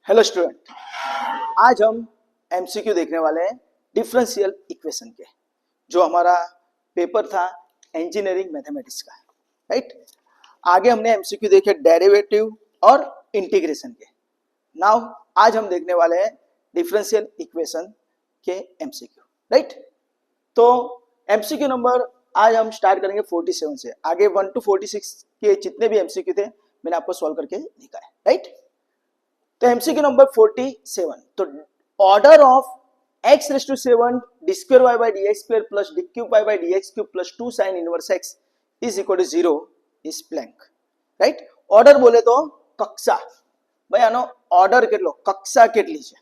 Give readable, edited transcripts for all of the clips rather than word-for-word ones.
Hello student, आज हम MCQ देखने वाले हैं डिफरेंशियल इक्वेशन के, जो हमारा पेपर था इंजीनियरिंग मैथमेटिक्स का, राइट। आगे हमने एमसीक्यू देखे डेरिवेटिव और इंटीग्रेशन के। नाउ आज हम देखने वाले हैं डिफरेंशियल इक्वेशन के एमसीक्यू, राइट। तो एमसीक्यू नंबर आज हम स्टार्ट करेंगे 47 से। आगे 1 to 46 के जितने भी एमसीक्यू थे मैंने आपको सॉल्व करके दिखा है, राइट। तो एमसीक्यू नंबर 47, तो order of x raise to 7 d square y by dx square plus d cube y by dx cube plus 2 sin inverse x is equal to 0 is blank, right. Order बोले तो कक्षा, भाई आनो order કેટલો कक्षा કેટલી છે,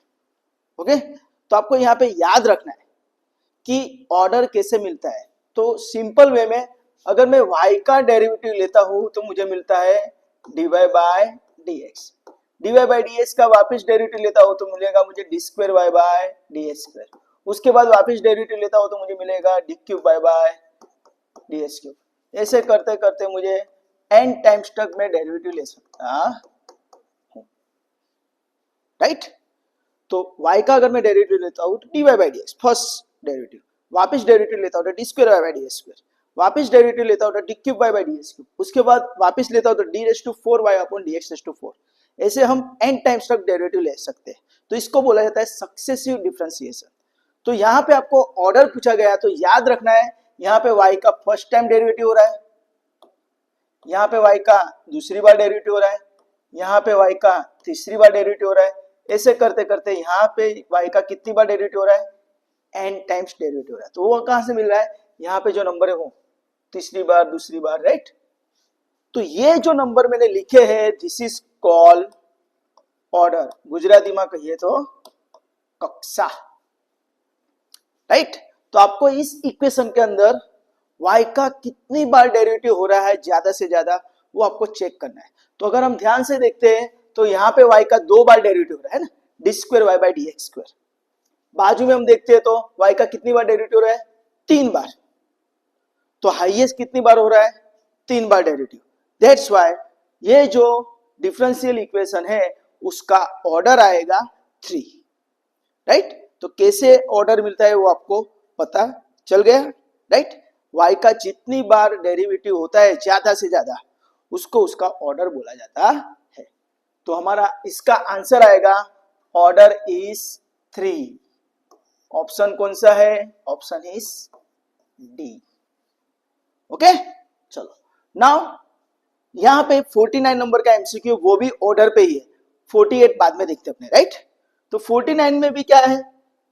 ओके। तो आपको यहाँ पे याद रखना है कि ऑर्डर कैसे मिलता है। तो सिंपल वे में अगर मैं y का डेरिवेटिव लेता हूं तो मुझे मिलता है dy by dx, dy by D S का वापिस डेरिवेटिव लेता हो तो मिलेगा मुझे D square Y by D S square. उसके बाद वापिस डेरिवेटिव लेता हो तो मुझे मिलेगा D cube Y by D S cube. ऐसे करते करते मुझे n टाइम्स तक मैं डेरिवेटिव ले सकता हूं, राइट। तो y का अगर मैं डेरिवेटिव लेता हूं तो D Y by D X first derivative, वापिस डेरिवेटिव लेता हूं तो D square Y by D S square, वापिस डेरिवेटिव लेता हूं तो D cube Y by D S cube, उसके बाद वापिस लेता हूं तो D raise to 4 y upon D X raise to 4। ऐसे हम n टाइम्स तक डेरिवेटिव ले सकते हैं। तो इसको बोला जाता है सक्सेसिव डिफरेंशिएशन। तो यहाँ पे आपको ऑर्डर पूछा गया तो याद रखना है, यहाँ पे y का फर्स्ट टाइम डेरिवेटिव हो रहा है, यहाँ पे y का दूसरी बार डेरिवेटिव हो रहा है, यहाँ पे y का तीसरी बार डेरिवेटिव हो रहा है। ऐसे करते करते यहाँ पे y का कितनी बार डेरिवेटिव हो रहा है, n टाइम्स डेरिवेटिव हो रहा है। तो वो कहाँ से मिल रहा है, यहाँ पे जो नंबर है वो तीसरी बार दूसरी बार, राइट। तो ये जो नंबर मैंने लिखे हैं this is called order, Gujarati में कहिए तो कक्षा, राइट। तो आपको इस इक्वेशन के अंदर y का कितनी बार डेरिवेटिव हो रहा है ज्यादा से ज्यादा वो आपको चेक करना है। तो अगर हम ध्यान से देखते हैं तो यहाँ पे y का 2 बार डेरिवेटिव हो रहा है ना, D square Y by D x square. बाजू में हम देखते हैं तो y का कितनी बार डेरिवेटिव हो रहा है, 3 बार। तो हाईएस्ट कितनी बार हो रहा है, 3 बार डेरिवेटिव। दैट्स व्हाई ये जो डिफरेंशियल इक्वेशन है उसका ऑर्डर आएगा 3, राइट। तो कैसे ऑर्डर मिलता है वो आपको पता चल गया, राइट। y का जितनी बार डेरिवेटिव होता है ज्यादा से ज्यादा उसको उसका ऑर्डर बोला जाता है। तो हमारा इसका आंसर आएगा ऑर्डर इज 3। ऑप्शन कौन सा है, ऑप्शन इज डी, ओके। चलो नाउ यहाँ पे 49 नंबर का एमसीक्यू वो भी ऑर्डर पे ही है, 48 बाद में देखते अपने, राइट। तो 49 में भी क्या है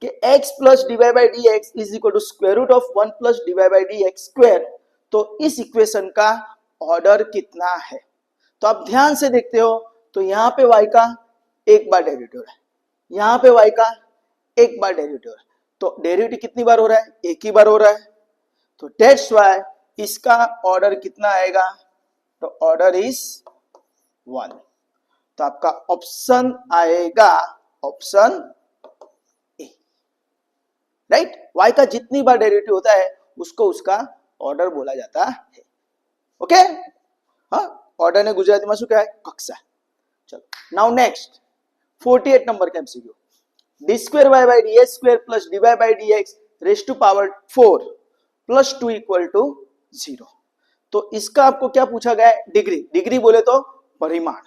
कि x plus D Y by D X is equal to square root of 1 plus D Y by D x square. तो इस इक्वेशन का ऑर्डर कितना है, तो आप ध्यान से देखते हो तो यहाँ पे y का 1 बार डेरिवेटिव है, यहाँ पे y का 1 बार डेरिवेटिव है। तो डेरिवेटिव कितनी बार हो रहा है, 1 ही बार हो रहा है। तो दैट्स व्हाई इसका ऑर्डर कितना आएगा, तो ऑर्डर इज 1। तो आपका ऑप्शन आएगा ऑप्शन ए, राइट। y का जितनी बार डेरिवेटिव होता है उसको उसका ऑर्डर बोला जाता है, ओके। हाँ, ऑर्डर ने गुजराती में शू क्या है, कक्षा। चलो नाउ नेक्स्ट 48 नंबर का MCQ, D square Y by D x square plus D Y by D X raise to power 4 plus 2 equal to 0। तो इसका आपको क्या पूछा गया है, डिग्री। डिग्री बोले तो परिमाण,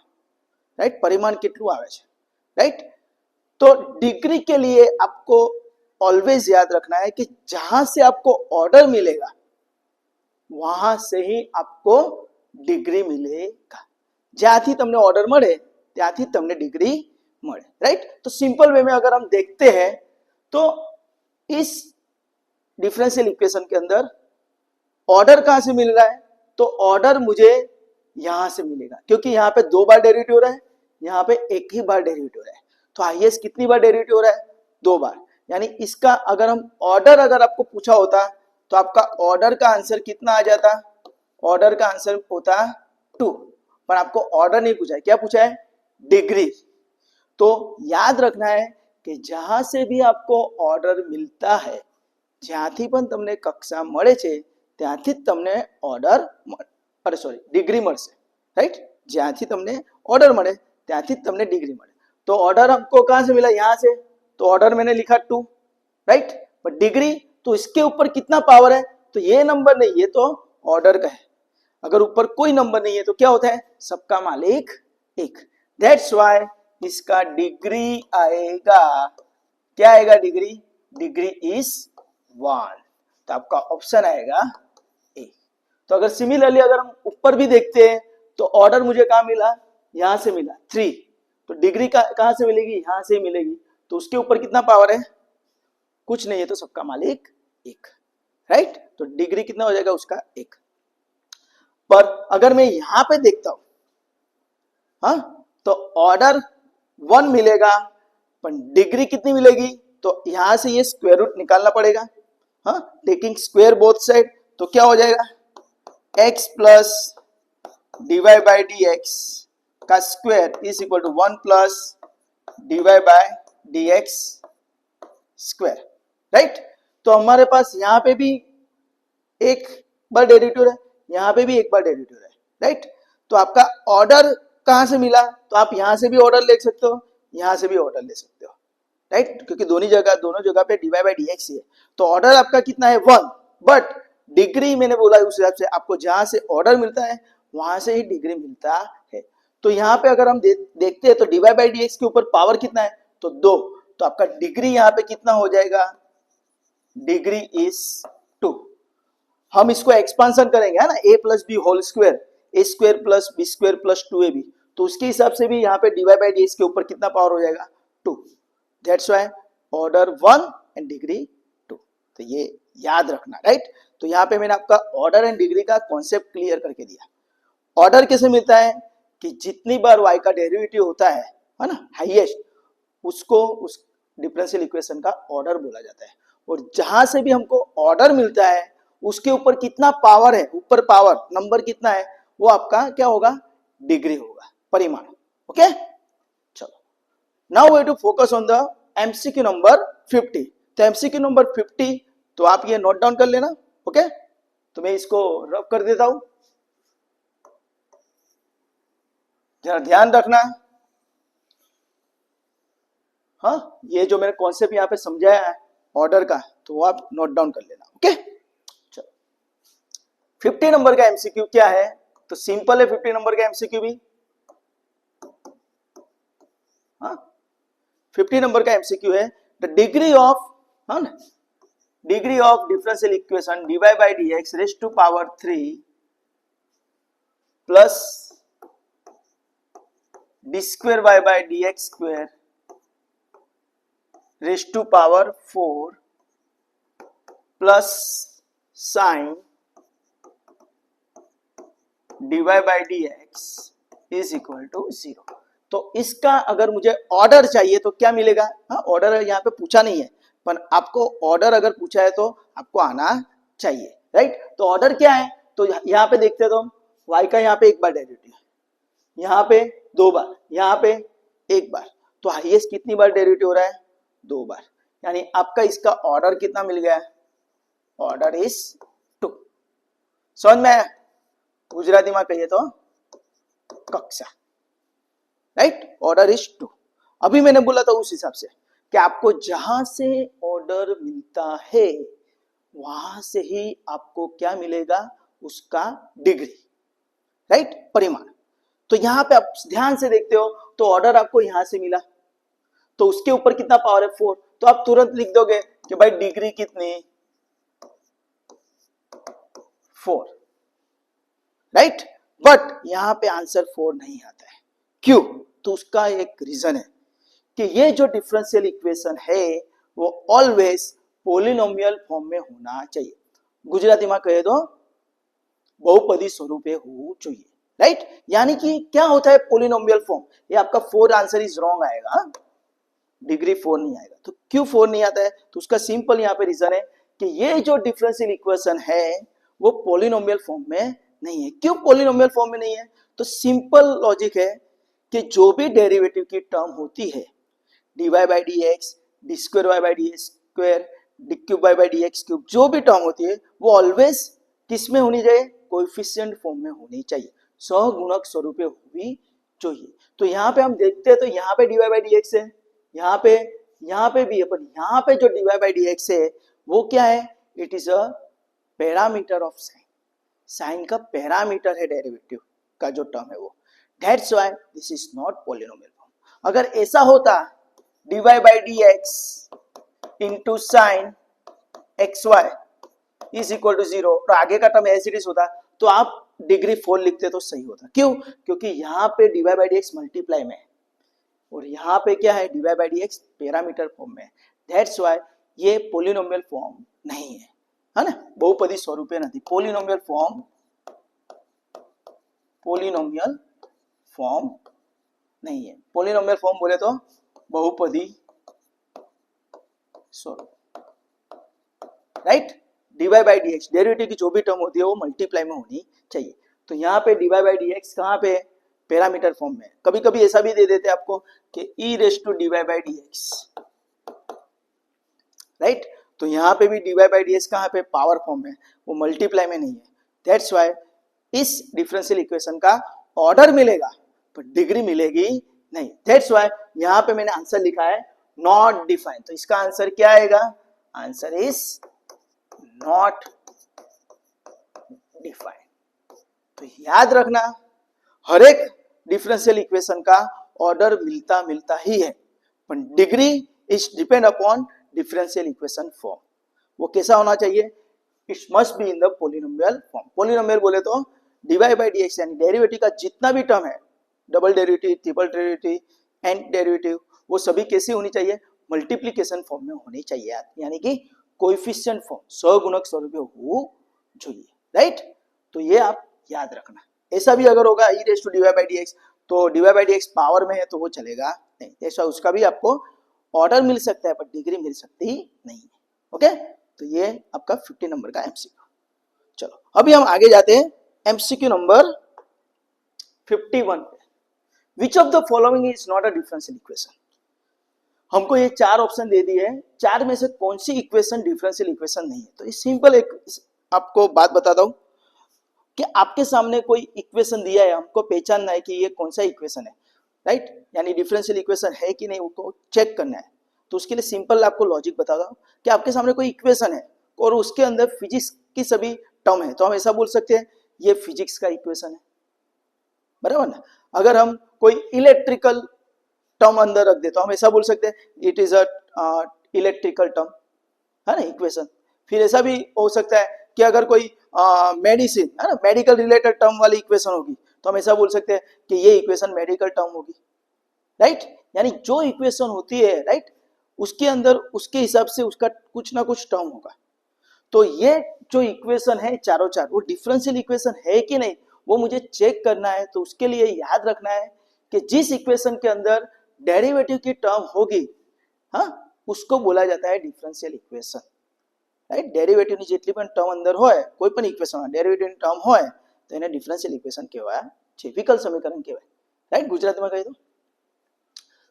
राइट। परिमाण कितलू आवे छे, राइट। तो डिग्री के लिए आपको ऑलवेज याद रखना है कि जहां से आपको ऑर्डर मिलेगा वहां से ही आपको डिग्री मिलेगा। ज्यांथी तमने ऑर्डर मळे त्यांथी तमने डिग्री मळे, राइट। तो सिंपल वे में अगर हम देखते हैं तो इस डिफरेंशियल इक्वेशन के अंदर ऑर्डर कहां से मिल रहा है, तो ऑर्डर मुझे यहां से मिलेगा क्योंकि यहाँ पे 2 बार डेरिवेटिव हो रहा है, यहाँ पे 1 ही बार डेरिवेटिव हो रहा है। तो हाईएस्ट कितनी बार डेरिवेटिव हो रहा है, 2 बार। यानी इसका अगर हम ऑर्डर अगर आपको पूछा होता तो आपका ऑर्डर का आंसर कितना आ जाता, ऑर्डर का आंसर होता 2, पर आपको ऑर्डर नहीं पूछा है, क्या पूछा है, डिग्री। तो याद रखना है कि जहां से भी आपको ऑर्डर मिलता है, ज्यांथी पण तमने कक्षा मळे छे ત્યાંથી જ તમને ઓર્ડર ડિગ્રી મળશે, રાઈટ। જ્યાંથી તમને ઓર્ડર મળે ત્યાંથી જ તમને ડિગ્રી મળે। तो ऑर्डर हमको कहां से मिला, यहां से, तो ऑर्डर मैंने लिखा 2, राइट। बट डिग्री, तो इसके ऊपर कितना पावर है, तो ये नंबर नहीं, ये तो ऑर्डर का है। अगर ऊपर कोई नंबर नहीं है तो क्या होता है, सबका मालिक एक। दैट्स वाई इसका डिग्री आएगा, क्या आएगा डिग्री, डिग्री इज 1। तो आपका ऑप्शन आएगा ए। तो अगर सिमिलरली अगर हम ऊपर भी देखते हैं तो ऑर्डर मुझे कहां मिला, यहां से मिला 3, तो डिग्री कहां से मिलेगी, यहां से मिलेगी। तो उसके ऊपर कितना पावर है, कुछ नहीं है, तो सबका मालिक एक, राइट। तो डिग्री कितना हो जाएगा उसका एक। पर अगर मैं यहां पे देखता हूं, हाँ, तो ऑर्डर 1 मिलेगा, पर डिग्री कितनी मिलेगी, तो यहां से ये स्क्वायर रूट निकालना पड़ेगा, हाँ, टेकिंग स्क्वायर बोथ साइड। तो क्या हो जाएगा, x plus dy by D x का square is equal to 1 plus dy by d x square, right. तो हमारे पास यहां पे भी एक बार डेरिवेटिव है, यहां पे भी एक बार डेरिवेटिव है, राइट। तो आपका ऑर्डर कहां से मिला, तो आप यहां से भी ऑर्डर ले सकते हो, यहां से भी ऑर्डर ले सकते हो, राइट, क्योंकि दोनों जगह पे d Y by D x ही है। तो ऑर्डर आपका कितना है 1, बट डिग्री मैंने बोला उस हिसाब से आपको जहां से ऑर्डर मिलता है वहां से ही डिग्री मिलता है। तो यहाँ पे अगर हम देखते हैं तो D Y by D X के ऊपर पावर कितना है, तो 2, तो आपका डिग्री यहाँ पे कितना हो जाएगा, डिग्री इज 2। हम इसको एक्सपांशन करेंगे, है ना, a plus B whole square, A square plus B square plus 2ab, तो उसके हिसाब से भी यहाँ पे डी बाई डी एक्स के ऊपर कितना पावर हो जाएगा, 2। That's why order 1 and degree 2। तो ये याद रखना, राइट। तो यहाँ पे मैंने आपका ऑर्डर एंड डिग्री का कॉन्सेप्ट क्लियर करके दिया। ऑर्डर कैसे मिलता है कि जितनी बार y का डेरिवेटिव होता है ना, हाईएस्ट, उसको उस डिफरेंशियल इक्वेशन का ऑर्डर बोला जाता है। और जहां से भी हमको ऑर्डर मिलता है उसके ऊपर कितना पावर है, ऊपर पावर नंबर कितना है, वो आपका क्या होगा, डिग्री होगा, परिमाण। ओके, चलो now we have to focus on the MCQ number 50। तो एमसीक्यू नंबर 50, तो आप ये नोट डाउन कर लेना, ओके। तो मैं इसको रब कर देता हूं, जरा ध्यान रखना। हाँ, ये जो मैंने कॉन्सेप्ट यहाँ पे समझाया है ऑर्डर का, तो वो आप नोट डाउन कर लेना, ओके। चलो 50 नंबर का एमसीक्यू क्या है, तो सिंपल है 50 नंबर का एमसीक्यू भी। हाँ, 50 नंबर का एमसीक्यू है, द डिग्री ऑफ, हाँ ना, degree of differential equation D Y by D X raise to power 3 plus D square Y by D x square raise to power 4 plus sine D Y by D X is equal to 0। तो इसका अगर मुझे order चाहिए तो क्या मिलेगा, हाँ, order यहाँ पे पूछा नहीं है, पर आपको ऑर्डर अगर पूछा है तो आपको आना चाहिए, राइट। तो ऑर्डर क्या है, तो यहाँ पे देखते हैं तो y का यहाँ पे एक बार डेरिवेटिव, यहाँ पे 2 बार, यहाँ पे 1 बार, तो हाईएस्ट कितनी बार डेरिवेटिव हो रहा है, 2 बार, यानी आपका इसका ऑर्डर कितना मिल गया है, ऑर्डर इज 2। समझ में आया, गुजराती में कहिए तो कक्षा, राइट, ऑर्डर इज 2। अभी मैंने बोला था उस हिसाब से कि आपको जहां से ऑर्डर मिलता है वहां से ही आपको क्या मिलेगा, उसका डिग्री, राइट, परिमाण। तो यहां पे आप ध्यान से देखते हो तो ऑर्डर आपको यहां से मिला, तो उसके ऊपर कितना पावर है, 4, तो आप तुरंत लिख दोगे कि भाई डिग्री कितनी, 4, राइट। बट यहां पे आंसर 4 नहीं आता है, क्यों, तो उसका एक रीजन है कि ये जो डिफरेंशियल इक्वेशन है वो ऑलवेज पोलिनोमियल फॉर्म में होना चाहिए। गुजराती में कहे तो बहुपदी स्वरूपे होવું જોઈએ, राइट। यानी कि क्या होता है पोलिनोमियल फॉर्म, ये आपका 4 आंसर इज रॉन्ग आएगा, डिग्री 4 नहीं आएगा। तो क्यों 4 नहीं आता है, तो उसका सिंपल यहाँ पे रीजन है कि ये जो डिफरेंशियल इक्वेशन है वो पोलिनोमियल फॉर्म में नहीं है। क्यों पोलिनोमियल फॉर्म में नहीं है, तो सिंपल लॉजिक है कि जो भी डेरिवेटिव की टर्म होती है, D Y by D X, D square Y by D x square, D cube Y by D X cube, जो भी टर्म होती है वो ऑलवेज किस में होनी चाहिए, कोएफिशिएंट फॉर्म में होनी चाहिए, सहगुणक स्वरूपे होनी चाहिए। तो यहाँ पे हम देखते हैं तो यहाँ पे dy बाई डी एक्स है, यहाँ पे भी है, पर यहाँ पे जो dy बाई डी एक्स है वो क्या है, it is a parameter of sine, sine का पैरामीटर है डेरिवेटिव का जो टर्म है वो, that's why this is not polynomial form. अगर ऐसा होता dy by D X into sine X Y is equal to 0 और आगे का टर्म एज इट इज होता तो आप डिग्री 4 लिखते तो सही होता। क्यों? क्योंकि यहाँ पे dy by D x multiply में है और यहाँ पे क्या है, dy by D x parameter form में है, दैट्स व्हाई ये पॉलिनोमियल फॉर्म नहीं है ना, बहुपदी स्वरूपे नहीं, पॉलिनोमियल फॉर्म नहीं है। पॉलिनोमियल फॉर्म बोले तो बहुपदी स्वरूप, right. dy by D x derivative की जो भी टर्म होती है वो मल्टीप्लाई में होनी चाहिए। तो यहाँ पे dy बाई डी एक्स कहाँ पे, पैरामीटर फॉर्म में। कभी कभी ऐसा भी दे देते हैं आपको कि e raise to dy by D X, right. तो यहाँ पे भी dy बाई डी एक्स कहाँ पे, पावर फॉर्म में, वो मल्टीप्लाई में नहीं है, दैट्स व्हाई इस डिफरेंशियल इक्वेशन का ऑर्डर मिलेगा पर डिग्री मिलेगी नहीं, दैट्स व्हाई यहाँ पे मैंने आंसर लिखा है नॉट डिफाइन। तो इसका आंसर क्या आएगा, आंसर इज नॉट डिफाइन। तो याद रखना हर एक डिफरेंशियल इक्वेशन का ऑर्डर मिलता ही है, पर degree is depend upon differential equation form. वो कैसा होना चाहिए, it must be in the polynomial form. Polynomial बोले तो dy बाई डी एक्स यानी डेरिवेटिव का जितना भी टर्म है, double derivative, triple derivative, and derivative, वो सभी कैसी होनी चाहिए, मल्टीप्लिकेशन फॉर्म में होनी चाहिए, यानी कि कोएफिशिएंट फॉर्म, सहगुणक स्वरूप हो चाहिए, राइट। तो ये आप याद रखना। ऐसा भी अगर होगा e raise to dy by D X, तो dy by D X power में है तो वो चलेगा नहीं, ऐसा उसका भी आपको ऑर्डर मिल सकता है पर डिग्री मिल सकती नहीं है, ओके। तो ये आपका 50 नंबर का एमसीक्यू। चलो अभी हम आगे जाते हैं एमसीक्यू नंबर 51 पे। विच of the following is not a differential equation. हमको ये चार ऑप्शन दे दिए हैं, चार में से कौन सी इक्वेशन डिफरेंशियल इक्वेशन नहीं है। तो ये सिंपल एक आपको बात बताता हूं कि आपके सामने कोई इक्वेशन दिया है, हमको पहचानना है कि ये कौन सा इक्वेशन है, राइट। यानी डिफरेंशियल इक्वेशन है कि नहीं वो चेक करना है। तो उसके लिए सिंपल आपको लॉजिक बताता हूं कि आपके सामने कोई इक्वेशन है और उसके अंदर फिजिक्स की सभी टर्म है, तो हम ऐसा बोल सकते हैं ये फिजिक्स का इक्वेशन है, बराबर ना। अगर हम कोई इलेक्ट्रिकल टर्म अंदर रख दे तो हम ऐसा बोल सकते हैं it is a electrical term, है ना, इक्वेशन। फिर ऐसा भी हो सकता है कि अगर कोई मेडिसिन, है ना, मेडिकल रिलेटेड टर्म वाली इक्वेशन होगी तो हम ऐसा बोल सकते हैं कि ये इक्वेशन मेडिकल टर्म होगी, राइट। यानी जो इक्वेशन होती है, राइट, उसके अंदर उसके हिसाब से उसका कुछ ना कुछ टर्म होगा। तो ये जो इक्वेशन है चारों चार, वो डिफरेंशियल इक्वेशन है कि नहीं वो मुझे चेक करना है। तो उसके लिए याद रखना है कि जिस इक्वेशन के अंदर डेरिवेटिव की टर्म होगी, हाँ, उसको बोला जाता है डिफरेंशियल इक्वेशन, राइट। डेरिवेटिव ની જેટલી પણ ટર્મ અંદર હોય, કોઈ પણ ઇક્વેશન ડેરિવેટિવ ની ટર્મ હોય તો એને ડિફરન્શિયલ ઇક્વેશન કહેવાય છે, વિકલ સમીકરણ કહેવાય, રાइट, ગુજરાતીમાં કહી દો।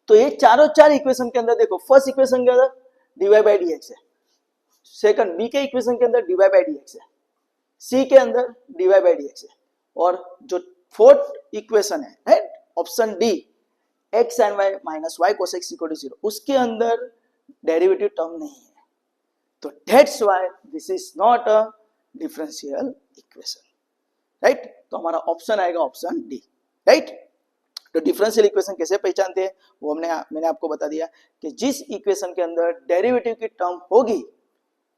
तो ये चारों चार इक्वेशन के अंदर देखो, फर्स्ट इक्वेशन के अंदर dy बाई डी एक्स है, सेकंड बी के इक्वेशन के अंदर dy बाई डी एक्स है, सी के अंदर dy बाई डी एक्स है, और जो फोर्थ इक्वेशन है, right, option D X and Y minus Y cos X equal to 0, उसके अंदर डेरिवेटिव टर्म नहीं है। तो that's why this is not a differential equation, right. तो हमारा ऑप्शन आएगा ऑप्शन डी, राइट। तो डिफरेंशियल इक्वेशन कैसे पहचानते हैं वो मैंने आपको बता दिया कि जिस इक्वेशन के अंदर डेरिवेटिव की टर्म होगी,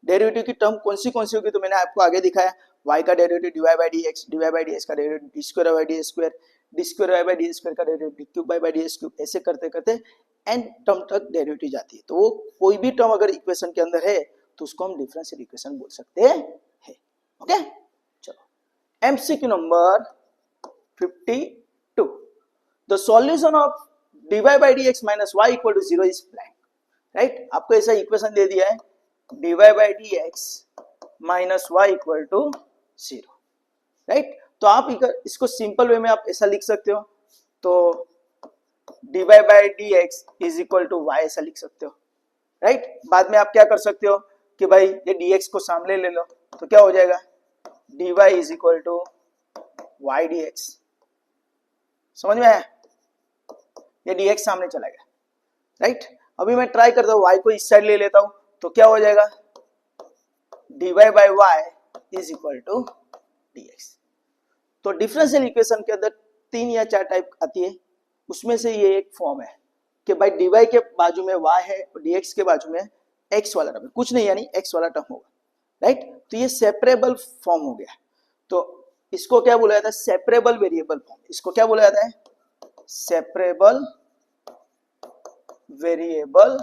डेरिवेटिव की टर्म कौन सी होगी, तो मैंने आपको आगे दिखाया y का derivative dy by D x, dy by D x का derivative d square by d square, d square y by d square का derivative d cube by d cube, ऐसे करते करते n टर्म तक डेरिवेटिव जाती है। तो वो कोई भी टर्म अगर इक्वेशन के अंदर है तो उसको हम डिफरेंशियल इक्वेशन बोल सकते हैं, ओके। चलो MCQ number 52, the solution of dy by D X minus Y equal to 0 is blank, right. आपको ऐसा इक्वेशन दे दिया है dy by D X minus Y equal to 0, right. तो आप इसको सिंपल वे में आप ऐसा लिख सकते हो, तो dy by D X is equal to Y ऐसा लिख सकते हो, राइट। बाद में आप क्या कर सकते हो कि भाई ये dx को सामने ले लो, तो क्या हो जाएगा dy is equal to Y D X, समझ में आया। ये dx सामने चला गया, राइट। अभी मैं ट्राई करता हूँ y को इस साइड ले लेता हूँ, तो क्या हो जाएगा, dy by y is equal to dx। तो डिफरेंशियल इक्वेशन के अंदर 3 या 4 टाइप आती है, उसमें से ये एक फॉर्म है कि भाई dy के बाजू में y है और dx के बाजू में x वाला टर्म, कुछ नहीं यानी x वाला टर्म होगा, राइट। तो ये सेपरेबल फॉर्म हो गया। तो इसको क्या बोला जाता है, सेपरेबल वेरिएबल फॉर्म। इसको क्या बोला जाता है, सेपरेबल वेरिएबल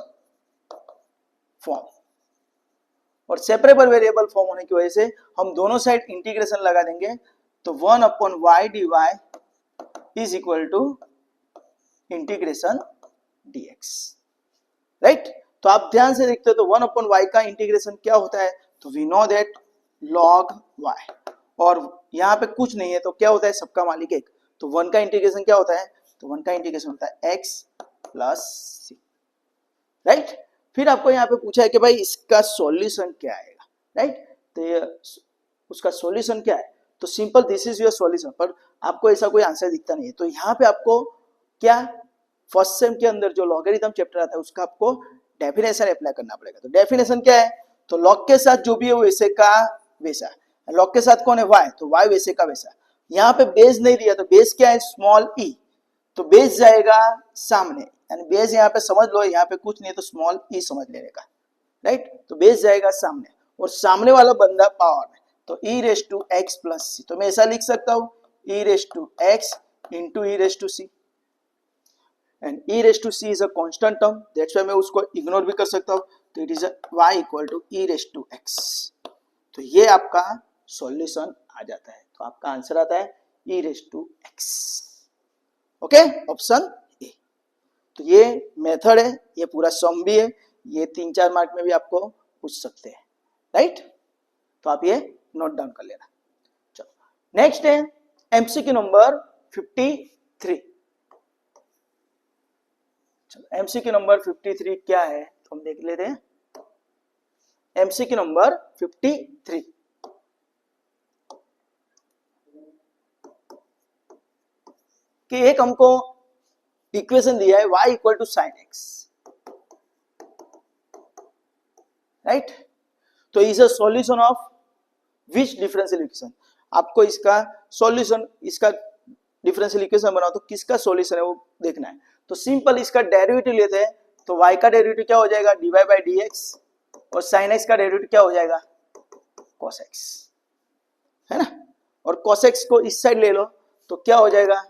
फॉर्म। और सेपरेबल वेरिएबल फॉर्म होने की वजह से हम दोनों साइड इंटीग्रेशन लगा देंगे, तो 1/y dy is equal to integration dx, right. तो आप ध्यान से देखते हो तो 1/y का इंटीग्रेशन क्या होता है, तो we know that log y, और यहाँ पे कुछ नहीं है तो क्या होता है, सबका मालिक एक, तो 1 का इंटीग्रेशन क्या होता है, तो 1 का इंटीग्रेशन होता है x प्लस c, राइट। फिर आपको यहाँ पे पूछा है कि भाई इसका सॉल्यूशन क्या आएगा, राइट। तो ये उसका सॉल्यूशन क्या है, तो simple this is your solution, पर आपको ऐसा कोई आंसर दिखता नहीं है। तो यहाँ पे आपको क्या, फर्स्ट सेम के अंदर जो लॉगरिथम चैप्टर आता है उसका आपको डेफिनेशन अप्लाई करना पड़ेगा। तो डेफिनेशन क्या है, तो लॉग के साथ जो भी है वैसे का वैसा, लॉग के साथ कौन है y, तो y वैसे का वैसा। यहाँ पे बेस नहीं दिया, तो बेस क्या है, स्मॉल e, तो बेस जाएगा सामने, यानी बेस यहाँ पे समझ लो, यहाँ पे कुछ नहीं है तो स्मॉल e समझ लेने का, राइट। तो बेस जाएगा सामने और सामने वाला बंदा पावर में, तो e raise to x plus c, तो मैं ऐसा लिख सकता हूँ e raise to x into e raise to c, and e raise to c is a constant term, that's why मैं उसको इग्नोर भी कर सकता हूँ, तो it is y equal to e raise to x। तो ये आपका सॉल्यूशन आ जाता है, तो आपका आंसर आता है e raise to x, okay, option A. तो ये मेथड है, ये पूरा सम भी है, ये 3-4 मार्क में भी आपको पूछ सकते हैं, राइट। तो आप ये नोट डाउन कर लेना। चलो नेक्स्ट है एमसीक्यू नंबर 53। चलो एमसीक्यू नंबर 53 क्या है तो हम देख लेते हैं। एमसीक्यू नंबर 53, कि एक हमको इक्वेशन दिया है y equal to sine x, right. तो is a solution of which differential equation, आपको इसका सॉल्यूशन, इसका डिफरेंशियल इक्वेशन बनाओ तो किसका सॉल्यूशन है वो देखना है। तो सिंपल इसका डेरिवेटिव लेते हैं, तो y का डेरिवेटिव क्या हो जाएगा, dy बाई dx, और साइन x का डेरिवेटिव क्या हो जाएगा, cos x, है ना। और cos x को इस साइड ले लो तो क्या हो जाएगा,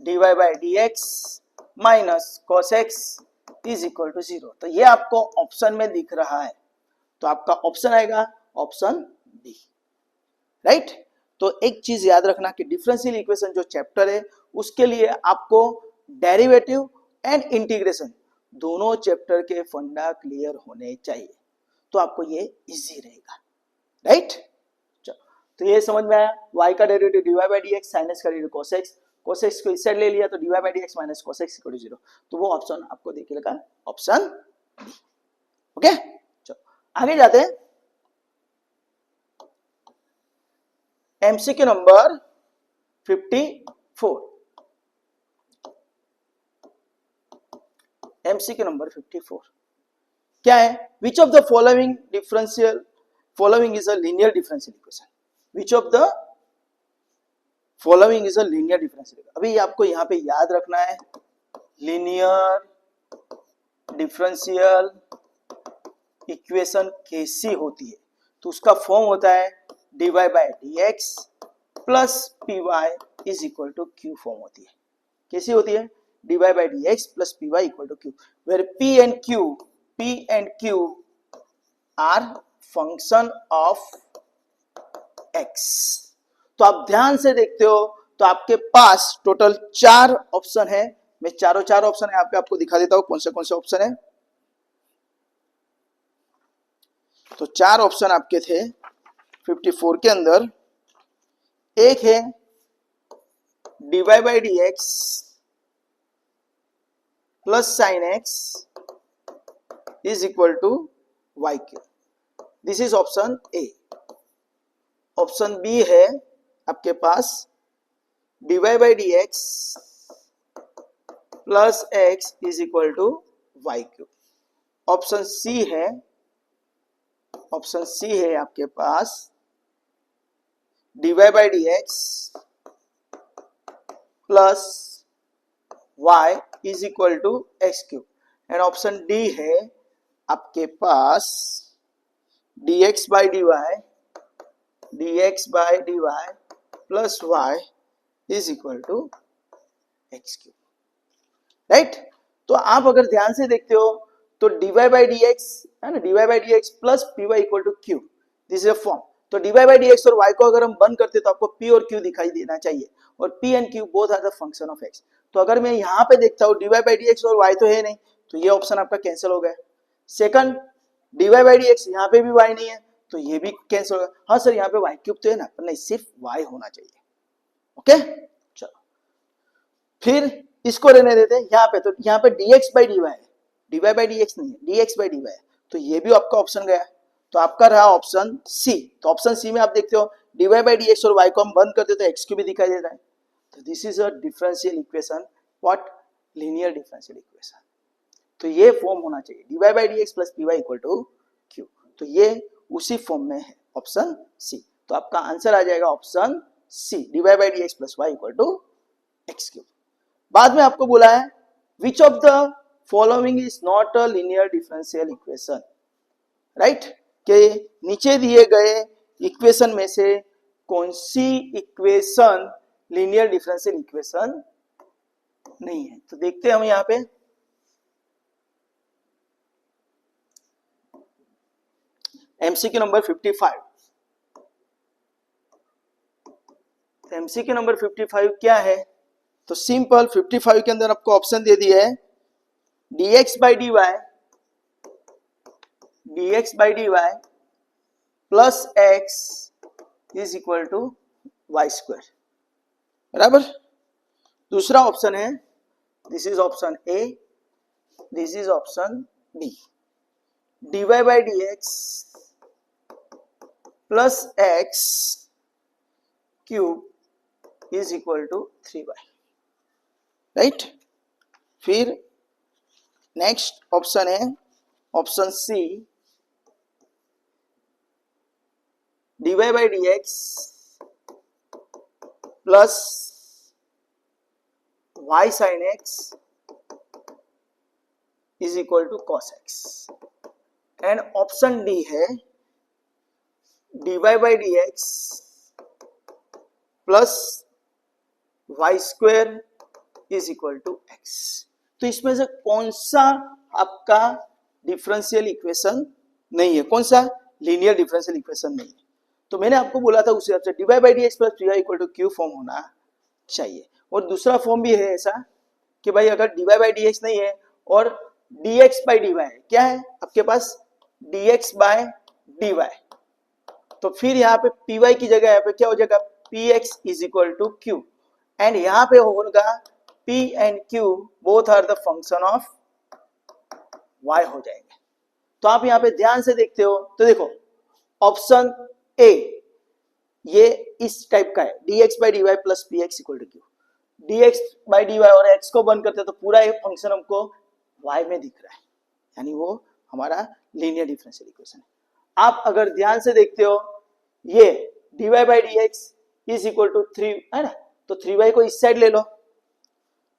dy by dx minus cos x is equal to 0। तो ये आपको ऑप्शन में दिख रहा है, तो आपका ऑप्शन आएगा ऑप्शन डी, राइट। तो एक चीज याद रखना कि डिफरेंशियल इक्वेशन जो चैप्टर है उसके लिए आपको डेरिवेटिव एंड इंटीग्रेशन दोनों चैप्टर के फंडा क्लियर होने चाहिए, तो आपको ये इजी रहेगा, राइट। तो ये समझ में आया, y का derivative dy by dx, sin x का derivative cos x, cos x को इस साइड ले लिया तो dy by dx minus cos x equal to 0, तो वो ऑप्शन आपको देखिएगा ऑप्शन डी, ओके। चलो आगे जाते हैं। एमसीक्यू नंबर 54, एमसीक्यू नंबर 54 क्या है, which of the following differential, following is a linear differential equation, which of the following is a linear differential. अभी आपको यहाँ पे याद रखना है लीनियर डिफरेंशियल इक्वेशन कैसी होती है, तो उसका फॉर्म होता है dy by dx plus py is equal to q form होती है। कैसी होती है, dy by dx plus py equal to q, where p and q are function of x। तो आप ध्यान से देखते हो तो आपके पास टोटल 4 ऑप्शन है, मैं चारों ऑप्शन यहाँ पे आपको दिखा देता हूं कौन से ऑप्शन है। तो 4 ऑप्शन आपके थे 54 के अंदर, एक है dy by dx plus sine x is equal to y Q, this is option A. Option B है आपके पास dy by dx plus x is equal to Y cube. Option C है आपके पास dy by D x plus y is equal to x cube, and option D है आपके पास dx by dy plus y is equal to x cube, right. तो आप अगर ध्यान से देखते हो तो dy बाई डी एक्स है ना, dy by D x plus P Y equal to Q, this is a form. तो dy बाई डी एक्स और y को अगर हम बंद करते तो आपको p और q दिखाई देना चाहिए, और p and q both are the function of x। तो अगर मैं यहाँ पे देखता हूँ dy बाई डी एक्स और y तो है नहीं, तो ये ऑप्शन आपका कैंसिल हो गया। Second, dy by D x यहाँ पे भी y नहीं है, तो ये भी कैंसिल होगा। हाँ सर यहाँ पे y क्यूब तो है ना, पर नहीं, सिर्फ y होना चाहिए। ओके, चलो फिर इसको रहने देते हैं यहाँ पे। तो यहाँ पे dx बाई डी वाई है, dy बाई डी एक्स नहीं है, dx बाई डी वाई है, तो ये भी आपका ऑप्शन गया। तो आपका रहा ऑप्शन सी। तो ऑप्शन सी में आप देखते हो dy बाई डी एक्स और y को हम बंद कर देते तो x क्यूब भी दिखाई देता है। तो this is a differential equation, what, linear differential equation. तो ये फॉर्म होना चाहिए dy by D x plus P Y equal to Q. तो ये उसी फॉर्म में है, ऑप्शन सी। तो आपका आंसर आ जाएगा option C, dy by D x plus Y equal to x cube. बाद में आपको बोला है which of the following is not a linear differential equation, right, के नीचे दिए गए इक्वेशन में से कौन सी इक्वेशन लीनियर डिफरेंशियल इक्वेशन नहीं है। तो देखते हैं हम यहाँ पे एमसीक्यू नंबर 55। एमसीक्यू नंबर 55 क्या है, तो सिंपल 55 के अंदर आपको ऑप्शन दे दिया है dx by D Y plus x is equal to Y square, बराबर। दूसरा ऑप्शन है, this is option A, this is option B, dy by D x plus x cube is equal to 3y, right. फिर next option है option C, dy by D x plus y sine X is equal to cos X, and option D है dy by D x plus Y square is equal to X. तो इसमें से कौन सा आपका differential equation नहीं है, कौन सा लीनियर डिफरेंशियल इक्वेशन नहीं है। तो मैंने आपको बोला था उसी हिसाब से dy by D x plus P equal to Q form होना चाहिए। और दूसरा फॉर्म भी है ऐसा कि भाई अगर dy बाई डी एक्स नहीं है और dx बाई डी वाई है, क्या है आपके पास dx बाय डी वाई, तो फिर यहाँ पे py की जगह यहाँ पे क्या हो जाएगा px is equal to Q, and यहाँ पे होगा p and q both are the function of y हो जाएंगे। तो आप यहाँ पे ध्यान से देखते हो तो देखो ऑप्शन ए ये इस टाइप का है, dx by D Y plus P X equal to Q. dx by D Y और x को बंद करते हैं तो पूरा ये फंक्शन हमको y में दिख रहा है, यानी वो हमारा लीनियर डिफरेंशियल इक्वेशन है। आप अगर ध्यान से देखते हो ये dy by D X is equal to 3 है ना, तो 3y को इस साइड ले लो,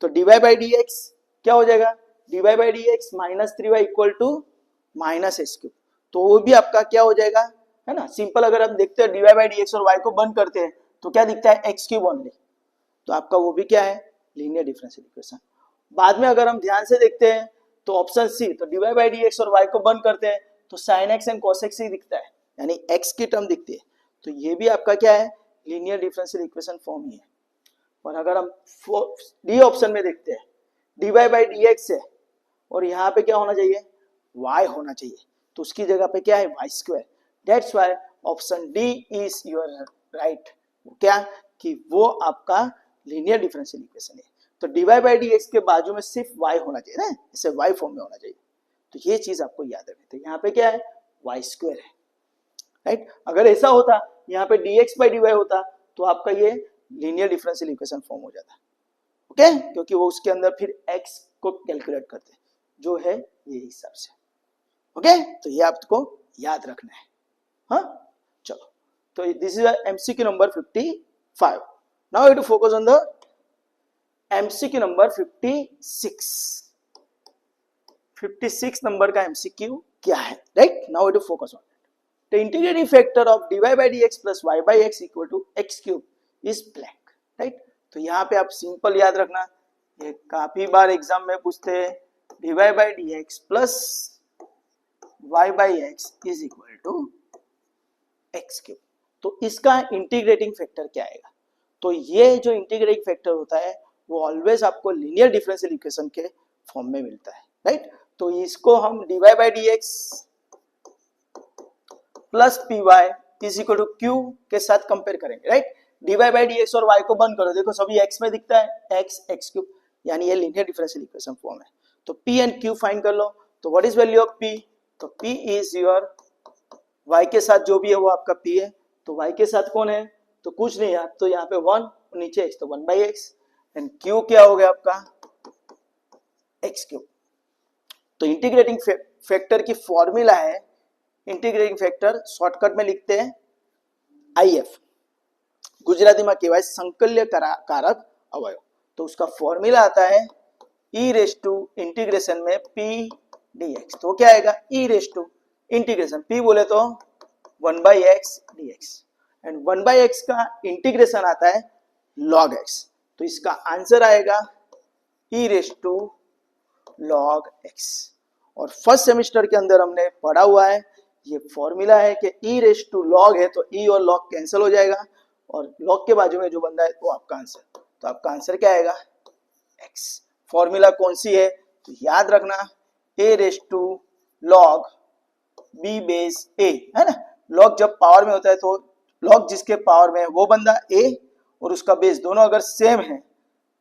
तो dy बाई डी एक्स क्या हो जाएगा, dy by D X minus 3y equal to minus S cube. तो वो भी आपका क्या हो जाएगा, है ना, सिंपल। अगर हम देखते हैं dy बाई डी एक्स और y को बंद करते हैं तो क्या दिखता है एक्स क्यूब ओनली, तो आपका वो भी क्या है लीनियर डिफरेंशियल इक्वेशन। बाद में अगर हम ध्यान से देखते हैं तो ऑप्शन सी, तो dy बाई डी एक्स और y को बंद करते हैं तो sine x and cos x ही दिखता है, यानी x की टर्म दिखती है, तो ये भी आपका क्या है लीनियर डिफरेंशियल इक्वेशन फॉर्म ही है। और अगर हम डी ऑप्शन में देखते हैं dy बाई डी एक्स है और यहाँ पे क्या होना चाहिए y होना चाहिए, तो उसकी जगह पे क्या है Y square, that's why option D is your right, क्या कि वो आपका लीनियर डिफरेंशियल इक्वेशन है। तो dy बाई डी एक्स के बाजू में सिर्फ y होना चाहिए ना, इसे y फॉर्म में होना चाहिए, तो ये चीज आपको याद रखनी। तो यहाँ पे क्या है वाई स्क्वायर है, राइट। अगर ऐसा होता यहाँ पे dx बाई डी वाई होता तो आपका ये लीनियर डिफरेंशियल इक्वेशन फॉर्म हो जाता। ओके, क्योंकि वो उसके अंदर फिर x को कैलकुलेट करते हैं जो है ये हिसाब से। ओके, तो ये आपको याद रखना है। हाँ, चलो, तो this is MCQ number 55। Now you to focus on the MCQ number 56। 56 number का MCQ क्या है, right? Now you to focus on the integrating factor of dy by dx plus y by x equal to x cube is blank, right? तो यहाँ पे आप simple याद रखना, ये काफी बार एग्जाम में पूछते हैं, dy by dx plus y by x is equal to x cube। तो इसका इंटीग्रेटिंग फैक्टर क्या आएगा? तो ये जो इंटीग्रेटिंग फैक्टर होता है वो ऑलवेज आपको लीनियर डिफरेंशियल इक्वेशन के फॉर्म में मिलता है, राइट? तो इसको हम dy by dx प्लस P Y is equal to Q के साथ कंपेयर करेंगे, राइट? dy by dx और y को बंद करो, देखो सभी x में दिखता है, x x क्यूब, यानी ये लीनियर डिफरेंशियल इक्वेशन फॉर्म है। तो p एंड q फाइंड कर लो। तो what is value of p? तो p इज योर y के साथ जो भी है वो आपका p है। तो y के साथ कौन है? तो कुछ नहीं है, तो यहाँ पे 1 और नीचे x, तो 1 by x एंड q क्या हो गया आपका? x cube. तो इंटीग्रेटिंग फैक्टर की फॉर्मूला है, इंटीग्रेटिंग फैक्टर शॉर्टकट में लिखते हैं IF, गुजराती में कहवाय संकल्य कारक अवयव। तो उसका फॉर्मूला आता है e रेस टू इंटीग्रेशन में p dx। तो क्या आएगा? e raise to integration p बोले तो 1 by x dx and 1 by x का इंटीग्रेशन आता है log x। तो इसका आंसर आएगा e raise to log x। और फर्स्ट सेमेस्टर के अंदर हमने पढ़ा हुआ है, ये फॉर्मूला है कि e रेस टू log है तो e और log कैंसिल हो जाएगा और log के बाजू में जो बंदा है वो आपका आंसर। तो आपका आंसर क्या आएगा? x। फॉर्मूला कौन सी है? तो याद रखना, a raise to log b base a, है ना? log जब पावर में होता है तो log जिसके पावर में है वो बंदा a और उसका बेस दोनों अगर सेम है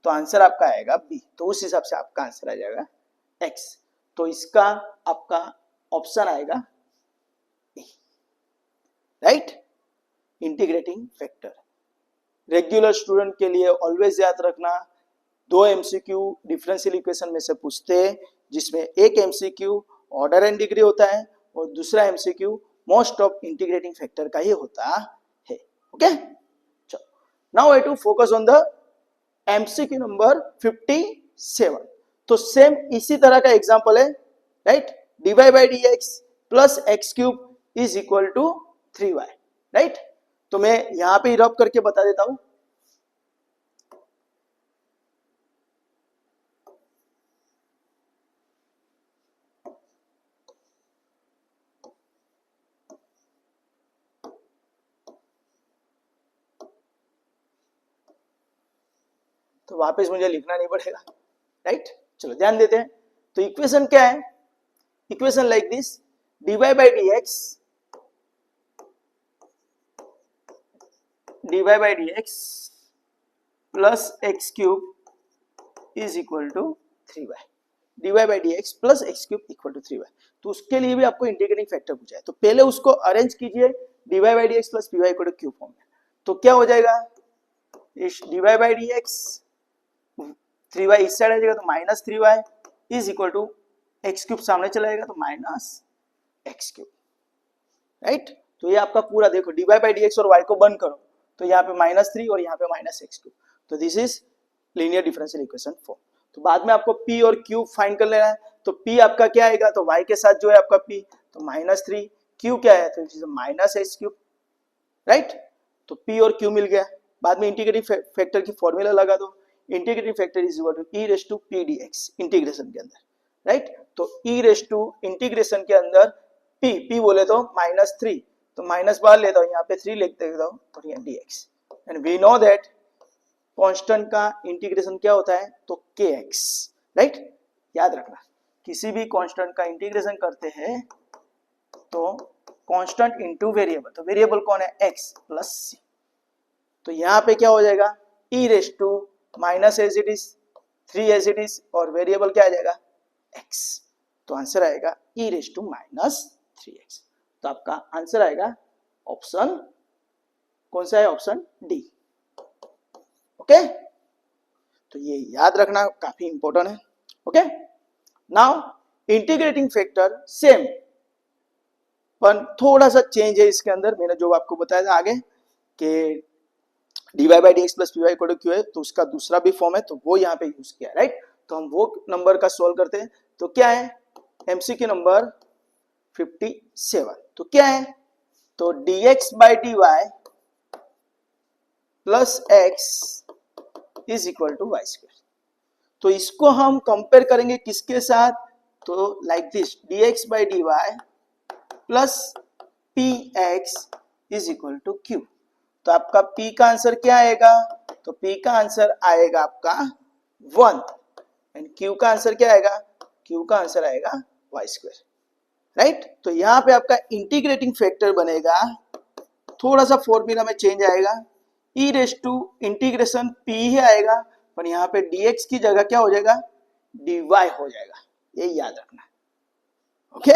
तो आंसर आपका आएगा b। तो उस हिसाब से आपका आंसर आ जाएगा x। तो इसका आपका ऑप्शन आएगा A, right? Integrating factor regular student के लिए ऑलवेज याद रखना, 2 MCQ डिफरेंशियल इक्वेशन में से पूछते हैं, जिसमें एक MCQ ऑर्डर एंड डिग्री होता है और दूसरा MCQ most of integrating factor का ही होता है। ओके, चलो, now I to focus on the MCQ number 57। तो सेम इसी तरह का एग्जांपल है, right? dy by dx plus x cube is equal to 3y, right? तो मैं यहां पे रब करके बता देता हूं। तो वापस मुझे लिखना नहीं पड़ेगा, राइट? चलो ध्यान देते हैं। तो इक्वेशन क्या है? Equation like this, dy by dx plus x cube is equal to 3y। dy by dx plus x cube equal to 3y। तो उसके लिए भी आपको इंटीग्रेटिंग फैक्टर पूछा है, तो पहले उसको अरेंज कीजिए dy by dx plus py equal to Q form में। तो क्या हो जाएगा? इस dy by dx 3y इस साइड आ जाएगा तो minus 3y is equal to x cube सामने चला जाएगा तो माइनस एक्स क्यूब, राइट? तो ये आपका पूरा देखो dy by dx और y को बंद करो तो यहाँ पे -3 और यहाँ पे -x क्यूब। तो this is linear differential equation form. तो बाद में आपको p और q फाइंड कर लेना है। तो p आपका क्या आएगा? तो y के साथ जो है आपका p, तो -3, q क्या है? तो it is -x cube, right? तो p और q मिल गया। बाद में इंटीग्रेटिंग फैक्टर की फॉर्मूला लगा दो, integrating factor is equal to e raise to p dx integration के अंदर, राइट? तो e रेस टू इंटीग्रेशन के अंदर p बोले तो -3, तो माइनस बाहर लेता हूं, यहाँ पे 3 लिख देता हूं और यहाँ dx। And we know that constant का इंटीग्रेशन क्या होता है? तो kx, राइट? याद रखना, किसी भी कांस्टेंट का इंटीग्रेशन करते हैं तो कांस्टेंट इनटू वेरिएबल, तो वेरिएबल कौन है? x plus c। तो यहाँ पे क्या हो जाएगा? e raise to minus as it is 3 as it is और वेरिएबल क्या आ जाएगा? x। तो आंसर आएगा e raise to minus 3x। तो आपका आंसर आएगा ऑप्शन कौन सा है? Option D. ओके, तो ये याद रखना काफी इंपॉर्टेंट है। Okay, now integrating factor same, पर थोड़ा सा चेंज है इसके अंदर। मैंने जो आपको बताया था आगे कि dy by D x plus P Y equal to q है, तो उसका दूसरा भी फॉर्म है, तो वो यहाँ पे यूज किया, राइट। तो हम वो नंबर का सोल्व करते हैं। तो क्या है, एमसीक्यू नंबर 57। तो क्या है, तो dx by D Y plus x is equal to Y square. तो इसको हम कंपेयर करेंगे किसके साथ, तो like this, dx by D Y plus P x is equal to Q. तो आपका p का आंसर क्या आएगा, तो p का आंसर आएगा आपका 1 एंड q का आंसर क्या आएगा, q का आंसर आएगा वाई स्क्वायर, राइट। तो यहां पे आपका इंटीग्रेटिंग फैक्टर बनेगा, थोड़ा सा फॉर्मूला में चेंज आएगा, e raise to integration p ही आएगा, पर यहाँ पे dx की जगह क्या हो जाएगा, dy हो जाएगा, ये याद रखना। ओके,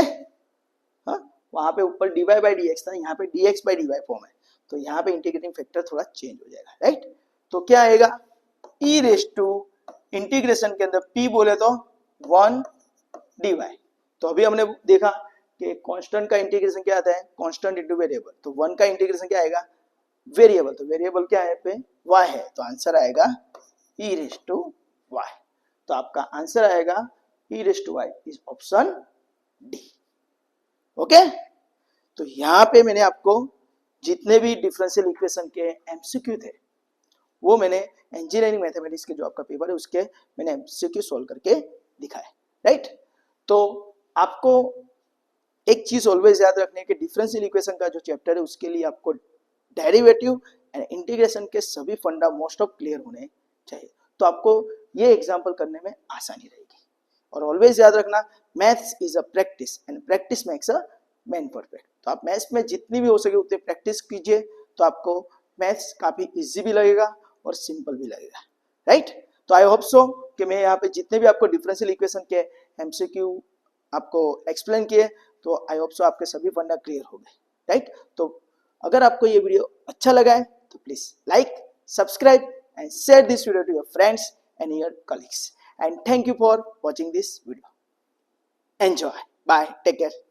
हाँ, वहां पे ऊपर dy बाई dx था, यहाँ पे dx बाई dy फॉर्म है, तो यहाँ पे इंटीग्रेटिंग फैक्टर थोड़ा चेंज हो जाएगा, राइट। तो क्या आएगा, e रेस टू इंटीग्रेशन के अंदर p बोले तो 1 dy। तो अभी हमने देखा कि कांस्टेंट का इंटीग्रेशन क्या आता है, कांस्टेंट इनटू वेरिएबल। तो 1 का इंटीग्रेशन क्या आएगा, वेरिएबल। तो वेरिएबल क्या है पे y है, तो आंसर आएगा e रेस टू y। तो आपका आंसर आएगा e raise to y is option D. Okay, तो यहाँ पे मैंने आपको जितने भी डिफरेंशियल इक्वेशन के एमसीक्यू थे वो मैंने इंजीनियरिंग मैथमेटिक्स के जो आपका पेपर है उसके मैंने एमसीक्यू सॉल्व करके दिखाए, राइट। तो आपको एक चीज ऑलवेज याद रखनी है कि डिफरेंशियल इक्वेशन का जो चैप्टर है उसके लिए आपको डेरिवेटिव एंड इंटीग्रेशन के सभी फंडा मोस्ट ऑफ क्लियर होने चाहिए, तो आपको ये एग्जाम्पल करने में आसानी रहेगी। और ऑलवेज याद रखना, maths is a practice and practice makes a man perfect. तो आप मैथ्स में जितनी भी हो सके उतनी प्रैक्टिस कीजिए, तो आपको मैथ्स काफी इजी भी लगेगा और सिंपल भी लगेगा, राइट। तो आई होप सो कि मैं यहाँ पे जितने भी आपको डिफरेंशियल इक्वेशन के एमसीक्यू आपको एक्सप्लेन किए, तो आई होप सो आपके सभी फंडा क्लियर हो गए, राइट। तो अगर आपको ये वीडियो अच्छा लगा है तो please like, subscribe and share this video to your friends and your colleagues, and thank you for watching this video. Enjoy, bye, take care.